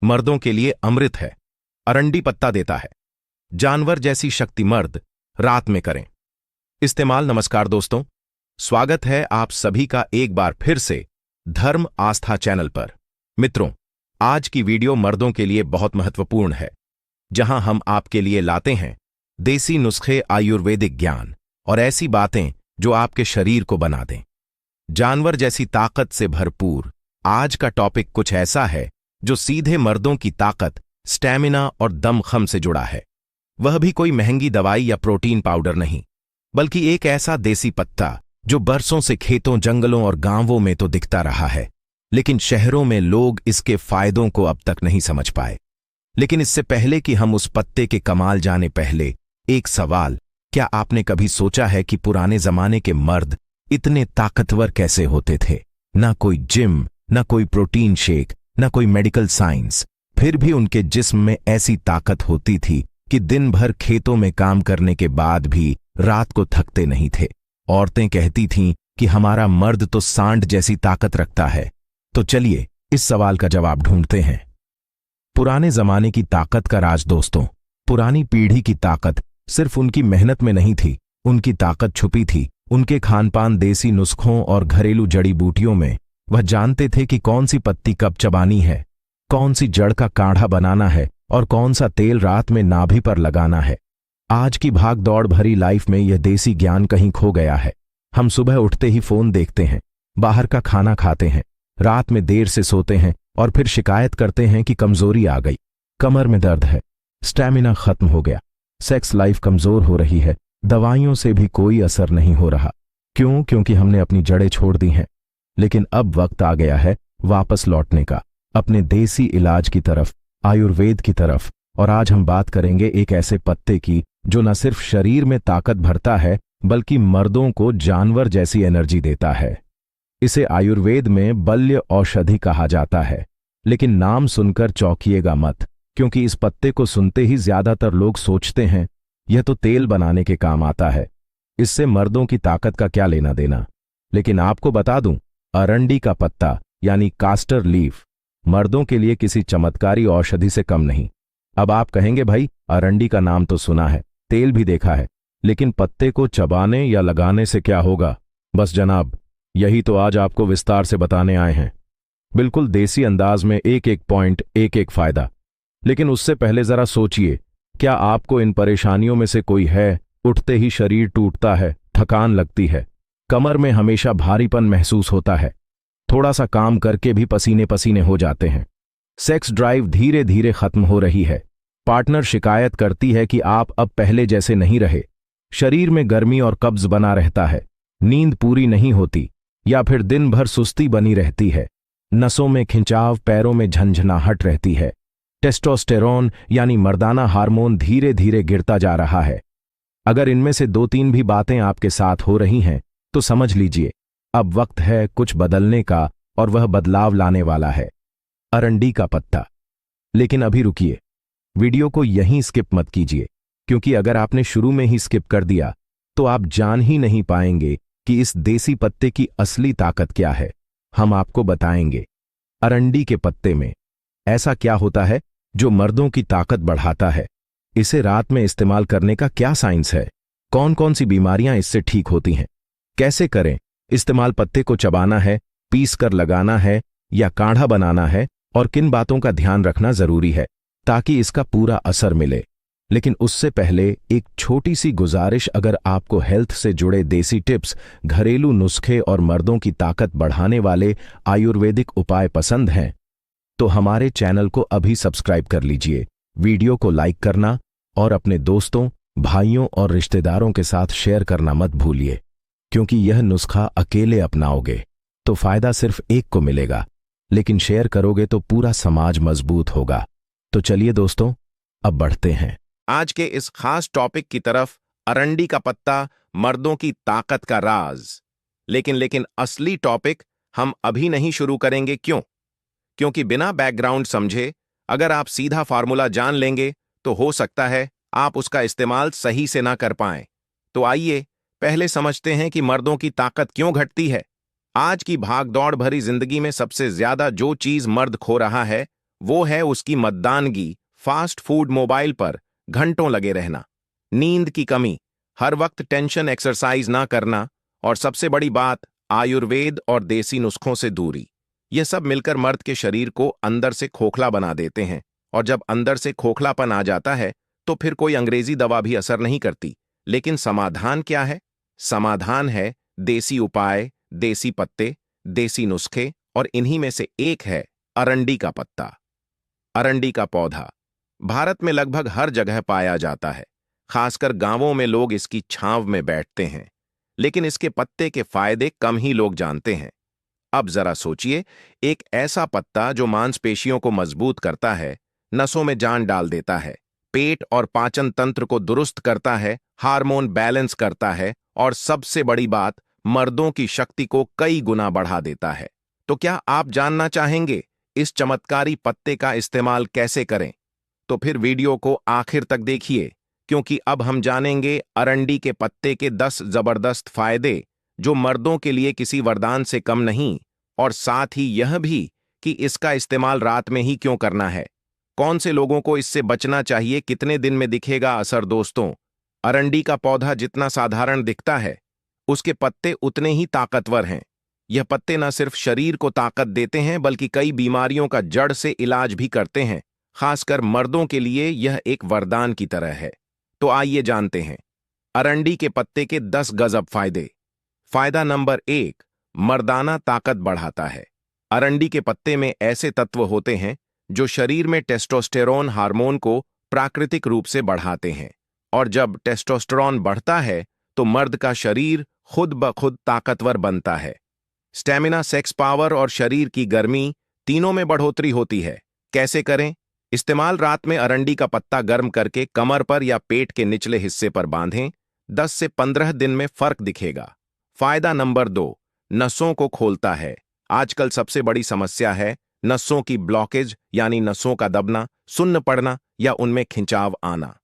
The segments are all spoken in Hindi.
मर्दों के लिए अमृत है, अरंडी पत्ता देता है। जानवर जैसी शक्ति मर्द रात में करें इस्तेमाल। नमस्कार दोस्तों, स्वागत है आप सभी का एक बार फिर से धर्म आस्था चैनल पर। मित्रों, आज की वीडियो मर्दों के लिए बहुत महत्वपूर्ण है, जहां हम आपके लिए लाते हैं देसी नुस्खे, आयुर्वेदिक ज्ञान और ऐसी बातें जो आपके शरीर को बना दें जानवर जैसी ताकत से भरपूर। आज का टॉपिक कुछ ऐसा है जो सीधे मर्दों की ताकत, स्टैमिना और दमखम से जुड़ा है। वह भी कोई महंगी दवाई या प्रोटीन पाउडर नहीं, बल्कि एक ऐसा देसी पत्ता जो बरसों से खेतों, जंगलों और गांवों में तो दिखता रहा है, लेकिन शहरों में लोग इसके फायदों को अब तक नहीं समझ पाए। लेकिन इससे पहले कि हम उस पत्ते के कमाल जाने, पहले एक सवाल: क्या आपने कभी सोचा है कि पुराने जमाने के मर्द इतने ताकतवर कैसे होते थे? ना कोई जिम, ना कोई प्रोटीन शेक, ना कोई मेडिकल साइंस, फिर भी उनके जिस्म में ऐसी ताकत होती थी कि दिन भर खेतों में काम करने के बाद भी रात को थकते नहीं थे। औरतें कहती थीं कि हमारा मर्द तो सांड जैसी ताकत रखता है। तो चलिए इस सवाल का जवाब ढूंढते हैं। पुराने जमाने की ताकत का राज दोस्तों, पुरानी पीढ़ी की ताकत सिर्फ उनकी मेहनत में नहीं थी, उनकी ताकत छुपी थी उनके खानपान, देसी नुस्खों और घरेलू जड़ी बूटियों में। वह जानते थे कि कौन सी पत्ती कब चबानी है, कौन सी जड़ का काढ़ा बनाना है और कौन सा तेल रात में नाभि पर लगाना है। आज की भाग दौड़ भरी लाइफ में यह देसी ज्ञान कहीं खो गया है। हम सुबह उठते ही फोन देखते हैं, बाहर का खाना खाते हैं, रात में देर से सोते हैं और फिर शिकायत करते हैं कि कमजोरी आ गई, कमर में दर्द है, स्टैमिना खत्म हो गया, सेक्स लाइफ कमजोर हो रही है। दवाइयों से भी कोई असर नहीं हो रहा। क्यों? क्योंकि हमने अपनी जड़ें छोड़ दी हैं। लेकिन अब वक्त आ गया है वापस लौटने का, अपने देसी इलाज की तरफ, आयुर्वेद की तरफ। और आज हम बात करेंगे एक ऐसे पत्ते की जो न सिर्फ शरीर में ताकत भरता है, बल्कि मर्दों को जानवर जैसी एनर्जी देता है। इसे आयुर्वेद में बल्य औषधि कहा जाता है। लेकिन नाम सुनकर चौंकिएगा मत, क्योंकि इस पत्ते को सुनते ही ज्यादातर लोग सोचते हैं यह तो तेल बनाने के काम आता है, इससे मर्दों की ताकत का क्या लेना देना। लेकिन आपको बता दूं, अरंडी का पत्ता यानी कास्टर लीफ मर्दों के लिए किसी चमत्कारी औषधि से कम नहीं। अब आप कहेंगे, भाई अरंडी का नाम तो सुना है, तेल भी देखा है, लेकिन पत्ते को चबाने या लगाने से क्या होगा? बस जनाब, यही तो आज आपको विस्तार से बताने आए हैं, बिल्कुल देसी अंदाज में, एक एक पॉइंट, एक एक फायदा। लेकिन उससे पहले जरा सोचिए, क्या आपको इन परेशानियों में से कोई है? उठते ही शरीर टूटता है, थकान लगती है, कमर में हमेशा भारीपन महसूस होता है, थोड़ा सा काम करके भी पसीने पसीने हो जाते हैं, सेक्स ड्राइव धीरे धीरे खत्म हो रही है, पार्टनर शिकायत करती है कि आप अब पहले जैसे नहीं रहे, शरीर में गर्मी और कब्ज बना रहता है, नींद पूरी नहीं होती, या फिर दिन भर सुस्ती बनी रहती है, नसों में खिंचाव, पैरों में झंझनाहट रहती है, टेस्टोस्टेरोन यानी मर्दाना हार्मोन धीरे धीरे गिरता जा रहा है। अगर इनमें से 2-3 भी बातें आपके साथ हो रही हैं, तो समझ लीजिए अब वक्त है कुछ बदलने का, और वह बदलाव लाने वाला है अरंडी का पत्ता। लेकिन अभी रुकिए, वीडियो को यहीं स्किप मत कीजिए, क्योंकि अगर आपने शुरू में ही स्किप कर दिया तो आप जान ही नहीं पाएंगे कि इस देसी पत्ते की असली ताकत क्या है। हम आपको बताएंगे अरंडी के पत्ते में ऐसा क्या होता है जो मर्दों की ताकत बढ़ाता है, इसे रात में इस्तेमाल करने का क्या साइंस है, कौन कौन सी बीमारियां इससे ठीक होती हैं, कैसे करें इस्तेमाल, पत्ते को चबाना है, पीस कर लगाना है या काढ़ा बनाना है, और किन बातों का ध्यान रखना जरूरी है ताकि इसका पूरा असर मिले। लेकिन उससे पहले एक छोटी सी गुजारिश, अगर आपको हेल्थ से जुड़े देसी टिप्स, घरेलू नुस्खे और मर्दों की ताकत बढ़ाने वाले आयुर्वेदिक उपाय पसंद हैं, तो हमारे चैनल को अभी सब्सक्राइब कर लीजिए, वीडियो को लाइक करना और अपने दोस्तों, भाइयों और रिश्तेदारों के साथ शेयर करना मत भूलिए, क्योंकि यह नुस्खा अकेले अपनाओगे तो फायदा सिर्फ एक को मिलेगा, लेकिन शेयर करोगे तो पूरा समाज मजबूत होगा। तो चलिए दोस्तों, अब बढ़ते हैं आज के इस खास टॉपिक की तरफ, अरंडी का पत्ता, मर्दों की ताकत का राज। लेकिन असली टॉपिक हम अभी नहीं शुरू करेंगे। क्यों? क्योंकि बिना बैकग्राउंड समझे अगर आप सीधा फार्मूला जान लेंगे तो हो सकता है आप उसका इस्तेमाल सही से ना कर पाएं। तो आइए पहले समझते हैं कि मर्दों की ताकत क्यों घटती है। आज की भागदौड़ भरी जिंदगी में सबसे ज्यादा जो चीज मर्द खो रहा है वो है उसकी मद्दानगी, फास्ट फूड, मोबाइल पर घंटों लगे रहना, नींद की कमी, हर वक्त टेंशन, एक्सरसाइज ना करना और सबसे बड़ी बात, आयुर्वेद और देसी नुस्खों से दूरी। यह सब मिलकर मर्द के शरीर को अंदर से खोखला बना देते हैं और जब अंदर से खोखलापन आ जाता है तो फिर कोई अंग्रेजी दवा भी असर नहीं करती। लेकिन समाधान क्या है? समाधान है देसी उपाय, देसी पत्ते, देसी नुस्खे और इन्हीं में से एक है अरंडी का पत्ता। अरंडी का पौधा भारत में लगभग हर जगह पाया जाता है। खासकर गांवों में लोग इसकी छांव में बैठते हैं, लेकिन इसके पत्ते के फायदे कम ही लोग जानते हैं। अब जरा सोचिए, एक ऐसा पत्ता जो मांसपेशियों को मजबूत करता है, नसों में जान डाल देता है, पेट और पाचन तंत्र को दुरुस्त करता है, हार्मोन बैलेंस करता है और सबसे बड़ी बात, मर्दों की शक्ति को कई गुना बढ़ा देता है। तो क्या आप जानना चाहेंगे इस चमत्कारी पत्ते का इस्तेमाल कैसे करें? तो फिर वीडियो को आखिर तक देखिए, क्योंकि अब हम जानेंगे अरंडी के पत्ते के 10 जबरदस्त फायदे जो मर्दों के लिए किसी वरदान से कम नहीं, और साथ ही यह भी कि इसका इस्तेमाल रात में ही क्यों करना है, कौन से लोगों को इससे बचना चाहिए, कितने दिन में दिखेगा असर। दोस्तों, अरंडी का पौधा जितना साधारण दिखता है, उसके पत्ते उतने ही ताकतवर हैं। यह पत्ते न सिर्फ शरीर को ताकत देते हैं बल्कि कई बीमारियों का जड़ से इलाज भी करते हैं। खासकर मर्दों के लिए यह एक वरदान की तरह है। तो आइए जानते हैं अरंडी के पत्ते के 10 गजब फायदे। फायदा नंबर 1, मर्दाना ताकत बढ़ाता है। अरंडी के पत्ते में ऐसे तत्व होते हैं जो शरीर में टेस्टोस्टेरोन हार्मोन को प्राकृतिक रूप से बढ़ाते हैं, और जब टेस्टोस्टेरोन बढ़ता है तो मर्द का शरीर खुद ब खुद ताकतवर बनता है। स्टैमिना, सेक्स पावर और शरीर की गर्मी तीनों में बढ़ोतरी होती है। कैसे करें? इस्तेमाल रात में अरंडी का पत्ता गर्म करके कमर पर या पेट के निचले हिस्से पर बांधें। 10 से 15 दिन में फर्क दिखेगा। फायदा नंबर 2, नसों को खोलता है। आजकल सबसे बड़ी समस्या है नसों की ब्लॉकेज, यानी नसों का दबना, सुन्न पड़ना या उनमें खिंचाव आना।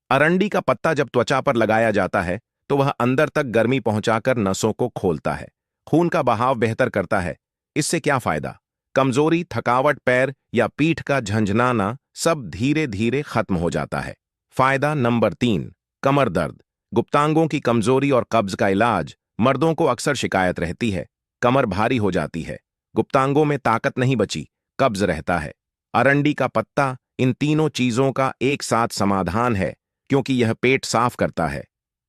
अरंडी का पत्ता जब त्वचा पर लगाया जाता है तो वह अंदर तक गर्मी पहुंचाकर नसों को खोलता है, खून का बहाव बेहतर करता है। इससे क्या फायदा? कमजोरी, थकावट, पैर या पीठ का झंझनाना सब धीरे धीरे खत्म हो जाता है। फायदा नंबर 3, कमर दर्द, गुप्तांगों की कमजोरी और कब्ज का इलाज। मर्दों को अक्सर शिकायत रहती है, कमर भारी हो जाती है, गुप्तांगों में ताकत नहीं बची, कब्ज रहता है। अरंडी का पत्ता इन तीनों चीजों का एक साथ समाधान है, क्योंकि यह पेट साफ करता है,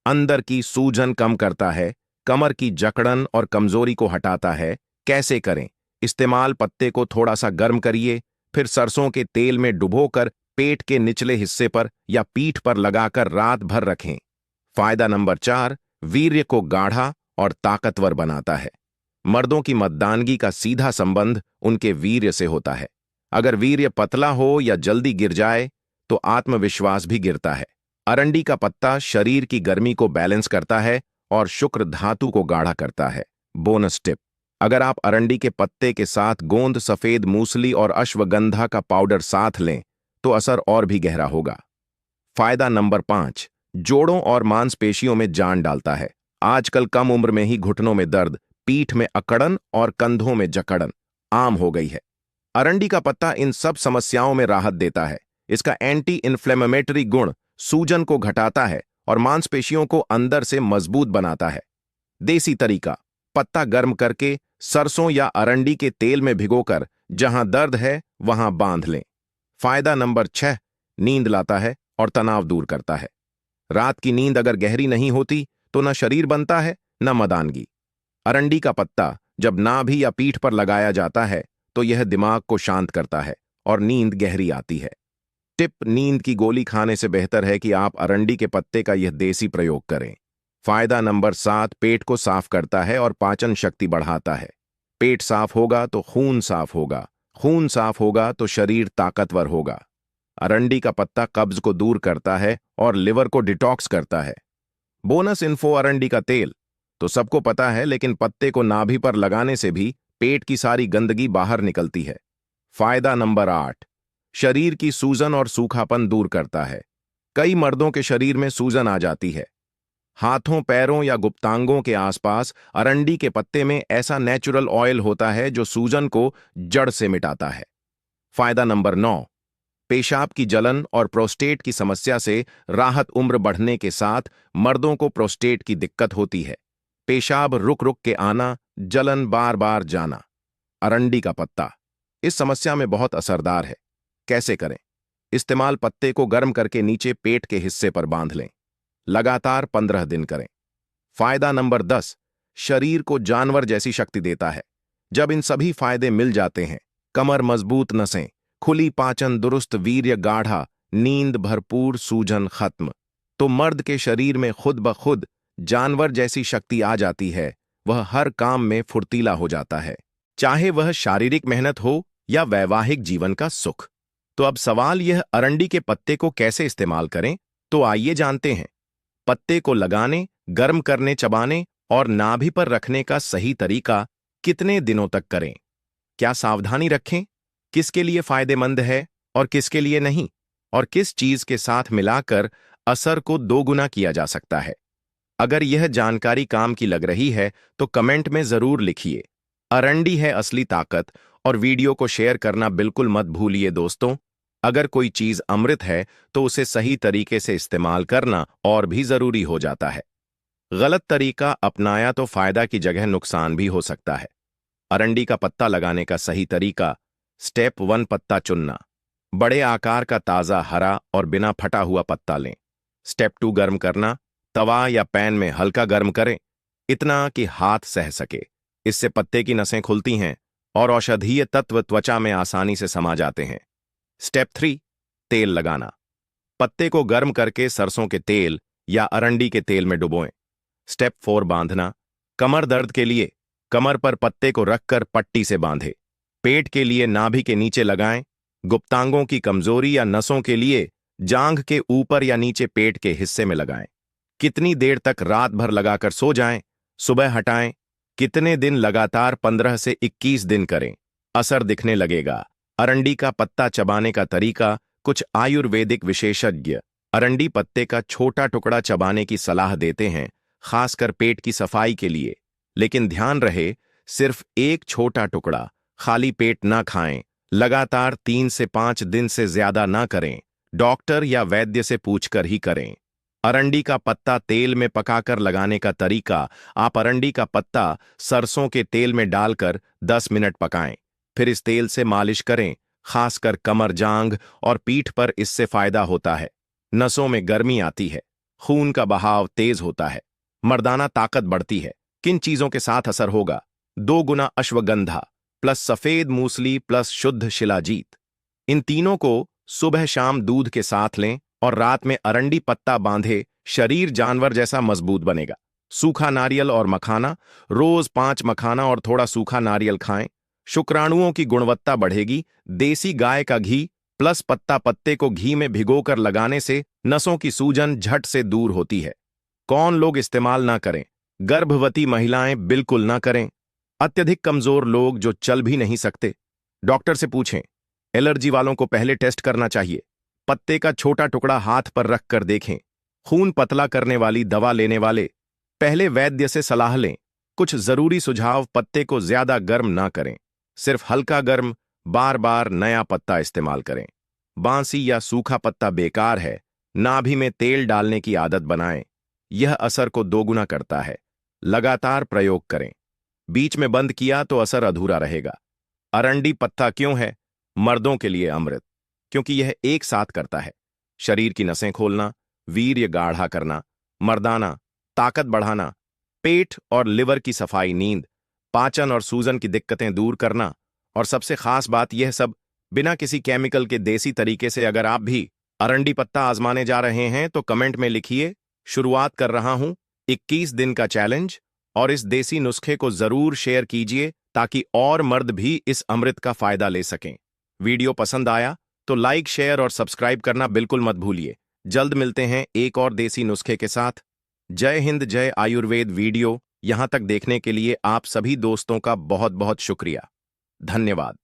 अंदर की सूजन कम करता है, कमर की जकड़न और कमजोरी को हटाता है। कैसे करें? इस्तेमाल पत्ते को थोड़ा सा गर्म करिए, फिर सरसों के तेल में डुबोकर पेट के निचले हिस्से पर या पीठ पर लगाकर रात भर रखें। फायदा नंबर 4, वीर्य को गाढ़ा और ताकतवर बनाता है। मर्दों की मर्दानगी का सीधा संबंध उनके वीर्य से होता है। अगर वीर्य पतला हो या जल्दी गिर जाए तो आत्मविश्वास भी गिरता है। अरंडी का पत्ता शरीर की गर्मी को बैलेंस करता है और शुक्र धातु को गाढ़ा करता है। बोनस टिप, अगर आप अरंडी के पत्ते के साथ गोंद, सफेद मूसली और अश्वगंधा का पाउडर साथ लें तो असर और भी गहरा होगा। फायदा नंबर 5, जोड़ों और मांसपेशियों में जान डालता है। आजकल कम उम्र में ही घुटनों में दर्द, पीठ में अकड़न और कंधों में जकड़न आम हो गई है। अरंडी का पत्ता इन सब समस्याओं में राहत देता है। इसका एंटी इन्फ्लेमेटरी गुण सूजन को घटाता है और मांसपेशियों को अंदर से मजबूत बनाता है। देसी तरीका, पत्ता गर्म करके सरसों या अरंडी के तेल में भिगोकर जहां दर्द है वहां बांध लें। फायदा नंबर 6, नींद लाता है और तनाव दूर करता है। रात की नींद अगर गहरी नहीं होती तो न शरीर बनता है न मदानगी। अरंडी का पत्ता जब नाभि या पीठ पर लगाया जाता है तो यह दिमाग को शांत करता है और नींद गहरी आती है। टिप, नींद की गोली खाने से बेहतर है कि आप अरंडी के पत्ते का यह देसी प्रयोग करें। फायदा नंबर 7, पेट को साफ करता है और पाचन शक्ति बढ़ाता है। पेट साफ होगा तो खून साफ होगा, खून साफ होगा तो शरीर ताकतवर होगा। अरंडी का पत्ता कब्ज को दूर करता है और लिवर को डिटॉक्स करता है। बोनस इन्फो, अरंडी का तेल तो सबको पता है, लेकिन पत्ते को नाभि पर लगाने से भी पेट की सारी गंदगी बाहर निकलती है। फायदा नंबर 8, शरीर की सूजन और सूखापन दूर करता है। कई मर्दों के शरीर में सूजन आ जाती है, हाथों, पैरों या गुप्तांगों के आसपास। अरंडी के पत्ते में ऐसा नेचुरल ऑयल होता है जो सूजन को जड़ से मिटाता है। फायदा नंबर 9, पेशाब की जलन और प्रोस्टेट की समस्या से राहत। उम्र बढ़ने के साथ मर्दों को प्रोस्टेट की दिक्कत होती है। पेशाब रुक रुक के आना, जलन बार बार जाना। अरंडी का पत्ता इस समस्या में बहुत असरदार है। कैसे करें? इस्तेमाल: पत्ते को गर्म करके नीचे पेट के हिस्से पर बांध लें। लगातार 15 दिन करें। फायदा नंबर 10, शरीर को जानवर जैसी शक्ति देता है। जब इन सभी फायदे मिल जाते हैं, कमर मजबूत, नसें खुली, पाचन दुरुस्त, वीर्य गाढ़ा, नींद भरपूर, सूजन खत्म, तो मर्द के शरीर में खुद ब खुद जानवर जैसी शक्ति आ जाती है। वह हर काम में फुर्तीला हो जाता है, चाहे वह शारीरिक मेहनत हो या वैवाहिक जीवन का सुख। तो अब सवाल यह, अरंडी के पत्ते को कैसे इस्तेमाल करें? तो आइए जानते हैं। पत्ते को लगाने, गर्म करने, चबाने और नाभि पर रखने का सही तरीका। कितने दिनों तक करें? क्या सावधानी रखें? किसके लिए फायदेमंद है और किसके लिए नहीं? और किस चीज के साथ मिलाकर असर को दोगुना किया जा सकता है? अगर यह जानकारी काम की लग रही है तो कमेंट में जरूर लिखिए। अरंडी है असली ताकत। और वीडियो को शेयर करना बिल्कुल मत भूलिए दोस्तों। अगर कोई चीज अमृत है तो उसे सही तरीके से इस्तेमाल करना और भी जरूरी हो जाता है। गलत तरीका अपनाया तो फायदा की जगह नुकसान भी हो सकता है। अरंडी का पत्ता लगाने का सही तरीका: स्टेप 1, पत्ता चुनना। बड़े आकार का ताजा हरा और बिना फटा हुआ पत्ता लें। स्टेप 2, गर्म करना। तवा या पैन में हल्का गर्म करें, इतना कि हाथ सह सके। इससे पत्ते की नसें खुलती हैं और औषधीय तत्व त्वचा में आसानी से समा जाते हैं। स्टेप 3, तेल लगाना। पत्ते को गर्म करके सरसों के तेल या अरंडी के तेल में डुबोएं। स्टेप 4, बांधना। कमर दर्द के लिए कमर पर पत्ते को रखकर पट्टी से बांधे। पेट के लिए नाभि के नीचे लगाएं। गुप्तांगों की कमजोरी या नसों के लिए जांघ के ऊपर या नीचे पेट के हिस्से में लगाएं। कितनी देर तक? रात भर लगाकर सो जाएं, सुबह हटाएं। कितने दिन? लगातार 15 से 21 दिन करें, असर दिखने लगेगा। अरंडी का पत्ता चबाने का तरीका: कुछ आयुर्वेदिक विशेषज्ञ अरंडी पत्ते का छोटा टुकड़ा चबाने की सलाह देते हैं, खासकर पेट की सफाई के लिए। लेकिन ध्यान रहे, सिर्फ एक छोटा टुकड़ा, खाली पेट ना खाएं। लगातार 3 से 5 दिन से ज्यादा ना करें। डॉक्टर या वैद्य से पूछकर ही करें। अरंडी का पत्ता तेल में पकाकर लगाने का तरीका: आप अरंडी का पत्ता सरसों के तेल में डालकर 10 मिनट पकाएं, फिर इस तेल से मालिश करें, खासकर कमर, जांघ और पीठ पर। इससे फायदा होता है, नसों में गर्मी आती है, खून का बहाव तेज होता है, मर्दाना ताकत बढ़ती है। किन चीजों के साथ असर होगा? 2 गुना अश्वगंधा प्लस सफेद मूसली प्लस शुद्ध शिलाजीत। इन तीनों को सुबह शाम दूध के साथ लें और रात में अरंडी पत्ता बांधे। शरीर जानवर जैसा मजबूत बनेगा। सूखा नारियल और मखाना: रोज 5 मखाना और थोड़ा सूखा नारियल खाएं, शुक्राणुओं की गुणवत्ता बढ़ेगी। देसी गाय का घी प्लस पत्ता पत्ते को घी में भिगोकर लगाने से नसों की सूजन झट से दूर होती है। कौन लोग इस्तेमाल ना करें? गर्भवती महिलाएं बिल्कुल ना करें। अत्यधिक कमजोर लोग जो चल भी नहीं सकते। डॉक्टर से पूछें। एलर्जी वालों को पहले टेस्ट करना चाहिए। पत्ते का छोटा टुकड़ा हाथ पर रख कर देखें। खून पतला करने वाली दवा लेने वाले पहले वैद्य से सलाह लें। कुछ जरूरी सुझाव: पत्ते को ज्यादा गर्म ना करें, सिर्फ हल्का गर्म। बार बार नया पत्ता इस्तेमाल करें। बांसी या सूखा पत्ता बेकार है। नाभि में तेल डालने की आदत बनाएं, यह असर को दोगुना करता है। लगातार प्रयोग करें, बीच में बंद किया तो असर अधूरा रहेगा। अरंडी पत्ता क्यों है मर्दों के लिए अमृत? क्योंकि यह एक साथ करता है शरीर की नसें खोलना, वीर्य गाढ़ा करना, मर्दाना ताकत बढ़ाना, पेट और लिवर की सफाई, नींद, पाचन और सूजन की दिक्कतें दूर करना। और सबसे खास बात, यह सब बिना किसी केमिकल के, देसी तरीके से। अगर आप भी अरंडी पत्ता आजमाने जा रहे हैं तो कमेंट में लिखिए, शुरुआत कर रहा हूं 21 दिन का चैलेंज। और इस देसी नुस्खे को जरूर शेयर कीजिए ताकि और मर्द भी इस अमृत का फायदा ले सकें। वीडियो पसंद आया तो लाइक, शेयर और सब्सक्राइब करना बिल्कुल मत भूलिए। जल्द मिलते हैं एक और देसी नुस्खे के साथ। जय हिंद, जय आयुर्वेद। वीडियो यहां तक देखने के लिए आप सभी दोस्तों का बहुत बहुत शुक्रिया। धन्यवाद।